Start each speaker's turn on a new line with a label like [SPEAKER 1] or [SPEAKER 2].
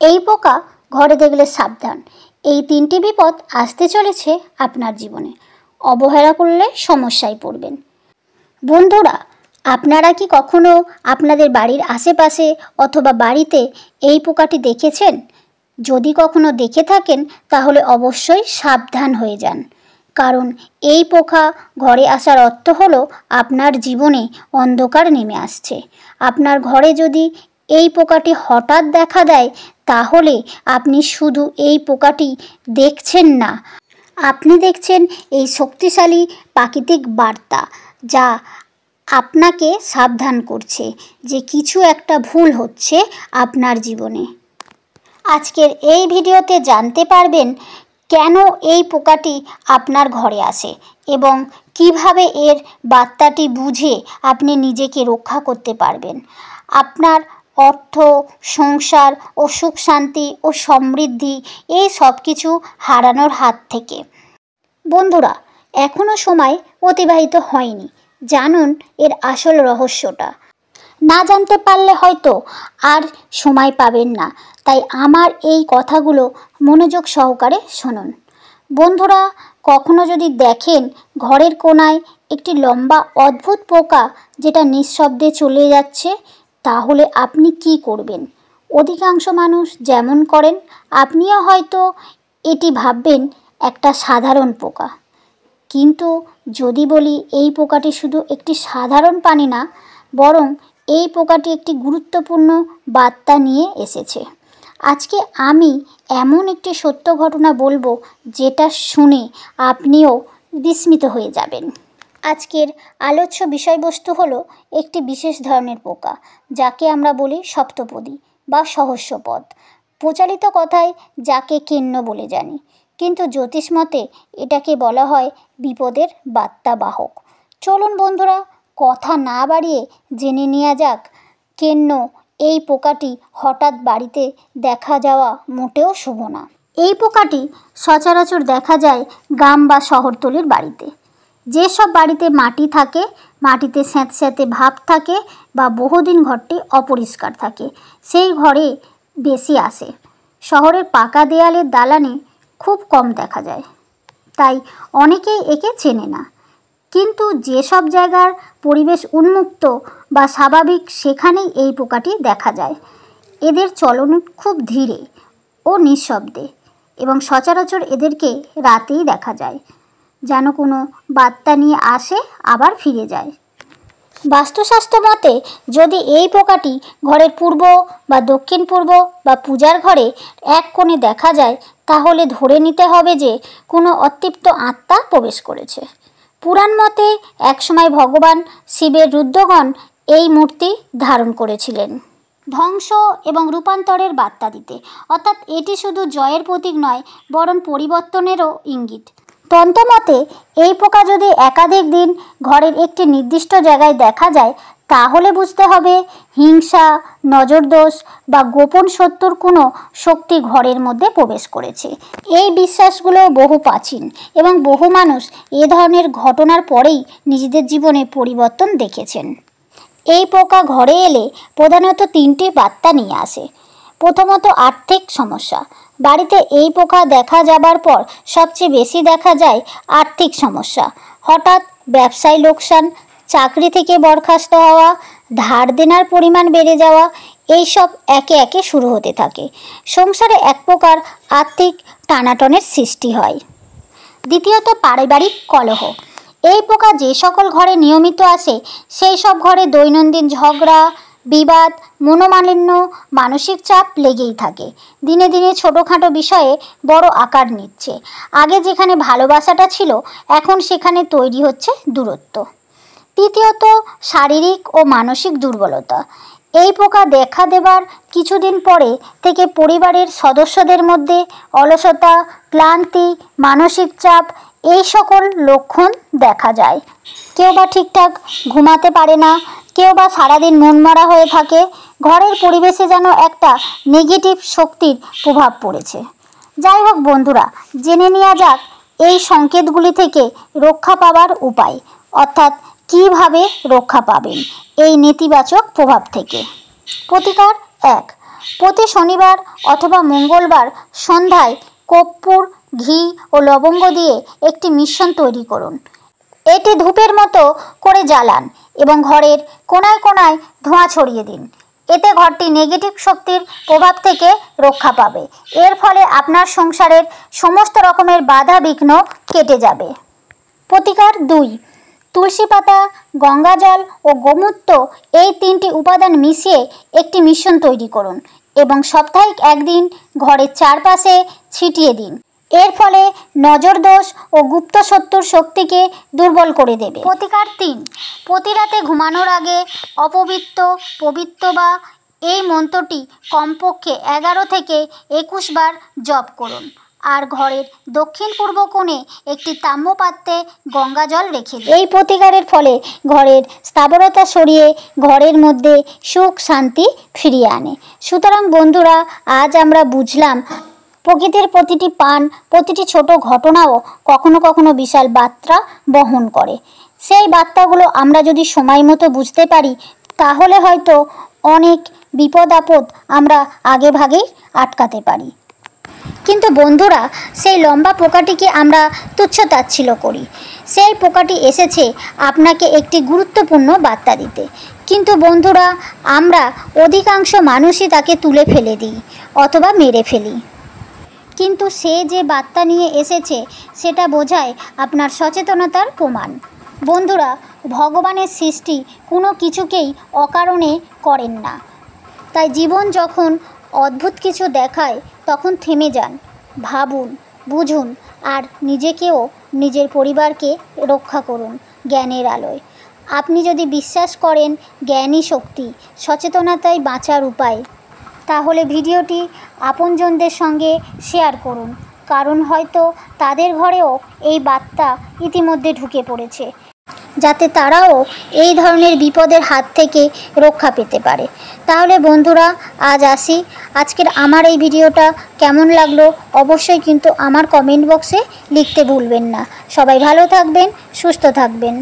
[SPEAKER 1] এই পোকা ঘরে দেখলে সাবধান। এই 3টি বিপদ আসতে চলেছে আপনার জীবনে। অবহেলা করলে সমস্যায় পড়বেন। বন্ধুরা, আপনারা কি কখনো আপনাদের বাড়ির আশেপাশে অথবা বাড়িতে এই পোকাটি দেখেছেন? যদি কখনো দেখে থাকেন তাহলে অবশ্যই সাবধান হয়ে যান, কারণ এই পোকা ঘরে আসার অর্থ হলো আপনার জীবনে অন্ধকার নেমে আসছে। আপনার ঘরে যদি এই পোকাটি হঠাৎ দেখা দেয় তাহলে আপনি শুধু এই পোকাটি দেখছেন না, আপনি দেখছেন এই শক্তিশালী প্রাকৃতিক বার্তা যা আপনাকে সাবধান করছে যে কিছু একটা ভুল হচ্ছে আপনার জীবনে। আজকের এই ভিডিওতে জানতে পারবেন কেন এই পোকাটি আপনার ঘরে আসে এবং কিভাবে এর বার্তাটি বুঝে আপনি নিজেকে রক্ষা করতে পারবেন আপনার অর্থ, সংসার ও সুখ শান্তি ও সমৃদ্ধি এই সব কিছু হারানোর হাত থেকে। বন্ধুরা, এখনও সময় অতিবাহিত হয়নি, জানুন এর আসল রহস্যটা। না জানতে পারলে হয়তো আর সময় পাবেন না, তাই আমার এই কথাগুলো মনোযোগ সহকারে শুনুন। বন্ধুরা, কখনো যদি দেখেন ঘরের কোণায় একটি লম্বা অদ্ভুত পোকা যেটা নিঃশব্দে চলে যাচ্ছে, তাহলে আপনি কি করবেন? অধিকাংশ মানুষ যেমন করেন আপনিও হয়তো এটি ভাববেন একটা সাধারণ পোকা। কিন্তু যদি বলি এই পোকাটি শুধু একটি সাধারণ প্রাণী না, বরং এই পোকাটি একটি গুরুত্বপূর্ণ বার্তা নিয়ে এসেছে। আজকে আমি এমন একটি সত্য ঘটনা বলবো যেটা শুনে আপনিও বিস্মিত হয়ে যাবেন। আজকের আলোচ্য বিষয়বস্তু হলো একটি বিশেষ ধরনের পোকা যাকে আমরা বলি সপ্তপদী বা সহস্রপদ। প্রচলিত কথায় যাকে কেন্ন বলে জানি, কিন্তু জ্যোতিষ মতে এটাকে বলা হয় বিপদের বার্তাবাহক। চলুন বন্ধুরা, কথা না বাড়িয়ে জেনে নেওয়া যাক কেন্ন এই পোকাটি হঠাৎ বাড়িতে দেখা যাওয়া মোটেও শুভ না। এই পোকাটি সচরাচর দেখা যায় গ্রাম বা শহরতলির বাড়িতে। যেসব বাড়িতে মাটি থাকে, মাটিতে স্যাঁতস্যাঁতে ভাব থাকে বা বহুদিন ঘরটি অপরিষ্কার থাকে, সেই ঘরে বেশি আসে। শহরের পাকা দেয়ালের দালানে খুব কম দেখা যায়, তাই অনেকেই একে চেনে না। কিন্তু যেসব জায়গার পরিবেশ উন্মুক্ত বা স্বাভাবিক, সেখানেই এই পোকাটি দেখা যায়। এদের চলন খুব ধীরে ও নিঃশব্দে এবং সচরাচর এদেরকে রাতেই দেখা যায়, যেন কোনো বার্তা নিয়ে আসে আবার ফিরে যায়। বাস্তুশাস্ত্র মতে যদি এই পোকাটি ঘরের পূর্ব বা দক্ষিণ পূর্ব বা পূজার ঘরে এক কোণে দেখা যায় তাহলে ধরে নিতে হবে যে কোনো অতৃপ্ত আত্মা প্রবেশ করেছে। পুরাণ মতে একসময় ভগবান শিবের রুদ্রগণ এই মূর্তি ধারণ করেছিলেন ধ্বংস এবং রূপান্তরের বার্তা দিতে, অর্থাৎ এটি শুধু জয়ের প্রতীক নয়, বরং পরিবর্তনেরও ইঙ্গিত। তন্ত্রমতে এই পোকা যদি একাধিক দিন ঘরের একটি নির্দিষ্ট জায়গায় দেখা যায় তাহলে বুঝতে হবে হিংসা, নজরদোষ বা গোপন শত্রুর কোনো শক্তি ঘরের মধ্যে প্রবেশ করেছে। এই বিশ্বাসগুলো বহু প্রাচীন এবং বহু মানুষ এ ধরনের ঘটনার পরেই নিজেদের জীবনে পরিবর্তন দেখেছেন। এই পোকা ঘরে এলে প্রধানত 3টি বার্তা নিয়ে আসে। প্রথমত, আর্থিক সমস্যা। বাড়িতে এই পোকা দেখা যাবার পর সবচেয়ে বেশি দেখা যায় আর্থিক সমস্যা। হঠাৎ ব্যবসায় লোকসান, চাকরি থেকে বরখাস্ত হওয়া, ধার দেনার পরিমাণ বেড়ে যাওয়া, এইসব একে একে শুরু হতে থাকে। সংসারে এক প্রকার আর্থিক টানাটনের সৃষ্টি হয়। দ্বিতীয়ত, পারিবারিক কলহ। এই পোকা যে সকল ঘরে নিয়মিত আসে সেই সব ঘরে দৈনন্দিন ঝগড়া, বিবাদ, মনোমালিন্য, মানসিক চাপ লেগেই থাকে। দিনে দিনে ছোটোখাটো বিষয়ে বড় আকার নিচ্ছে। আগে যেখানে ভালোবাসাটা ছিল এখন সেখানে তৈরি হচ্ছে দূরত্ব। তৃতীয়ত, শারীরিক ও মানসিক দুর্বলতা। এই পোকা দেখা দেবার কিছুদিন পরে থেকে পরিবারের সদস্যদের মধ্যে অলসতা, ক্লান্তি, মানসিক চাপ এই সকল লক্ষণ দেখা যায়। কেউ বা ঠিকঠাক ঘুমাতে পারে না, কেউ বা সারাদিন মনমরা হয়ে থাকে। ঘরের পরিবেশে যেন একটা নেগেটিভ শক্তির প্রভাব পড়েছে। যাই হোক বন্ধুরা, জেনে নেওয়া যাক এই সংকেতগুলি থেকে রক্ষা পাবার উপায়, অর্থাৎ কিভাবে রক্ষা পাবেন এই নেতিবাচক প্রভাব থেকে। প্রতিকার 1, প্রতি শনিবার অথবা মঙ্গলবার সন্ধ্যায় কর্পূর, ঘি ও লবঙ্গ দিয়ে একটি মিশ্রণ তৈরি করুন। এটি ধূপের মতো করে জ্বালান এবং ঘরের কোনায় কোনায় ধোঁয়া ছড়িয়ে দিন। এতে ঘরটি নেগেটিভ শক্তির প্রভাব থেকে রক্ষা পাবে। এর ফলে আপনার সংসারের সমস্ত রকমের বাধা বিঘ্ন কেটে যাবে। প্রতিকার 2, তুলসী পাতা, গঙ্গাজল ও গোমূত্র এই 3টি উপাদান মিশিয়ে একটি মিশ্রণ তৈরি করুন এবং সাপ্তাহিক একদিন ঘরের চারপাশে ছিটিয়ে দিন। এর ফলে নজরদোষ ও গুপ্ত শত্রুর শক্তিকে দুর্বল করে দেবে। প্রতিকার 3, প্রতি রাতে ঘুমানোর আগে অপবিত্র পবিত্র বা এই মন্ত্রটি কমপক্ষে 11 থেকে 21 বার জপ করুন আর ঘরের দক্ষিণ পূর্ব কোণে একটি তাম্রপাত্রে গঙ্গাজল রেখে দিন। এই প্রতিকারের ফলে ঘরের স্থাবরতা সরিয়ে ঘরের মধ্যে সুখ শান্তি ফিরিয়ে আনে। সুতরাং বন্ধুরা, আজ আমরা বুঝলাম প্রকৃতির প্রতিটি পান, প্রতিটি ছোট ঘটনাও কখনো কখনো বিশাল বার্তা বহন করে। সেই বার্তাগুলো আমরা যদি সময় মতো বুঝতে পারি তাহলে হয়তো অনেক বিপদ আপদ আমরা আগে ভাগেই আটকাতে পারি। কিন্তু বন্ধুরা, সেই লম্বা পোকাটিকে আমরা তুচ্ছতাচ্ছিল্য করি। সেই পোকাটি এসেছে আপনাকে একটি গুরুত্বপূর্ণ বার্তা দিতে, কিন্তু বন্ধুরা আমরা অধিকাংশ মানুষই তাকে তুলে ফেলে দিই অথবা মেরে ফেলি। কিন্তু সে যে বার্তা নিয়ে এসেছে সেটা বোঝায় আপনার সচেতনতার প্রমাণ। বন্ধুরা, ভগবানের সৃষ্টি কোনো কিছুকেই অকারণে করেন না। তাই জীবন যখন অদ্ভুত কিছু দেখায় তখন থেমে যান, ভাবুন, বুঝুন আর নিজেকেও নিজের পরিবারকে রক্ষা করুন জ্ঞানের আলোয়। আপনি যদি বিশ্বাস করেন জ্ঞানই শক্তি, সচেতনতাই বাঁচার উপায়, তাহলে ভিডিওটি আপনজনদের সঙ্গে শেয়ার করুন, কারণ হয়তো তাদের ঘরেও এই বার্তা ইতিমধ্যে ঢুকে পড়েছে, যাতে তারাও এই ধরনের বিপদের হাত থেকে রক্ষা পেতে পারে। তাহলে বন্ধুরা, আজ আসি। আজকের আমার এই ভিডিওটা কেমন লাগলো অবশ্যই কিন্তু আমার কমেন্ট বক্সে লিখতে ভুলবেন না। সবাই ভালো থাকবেন, সুস্থ থাকবেন।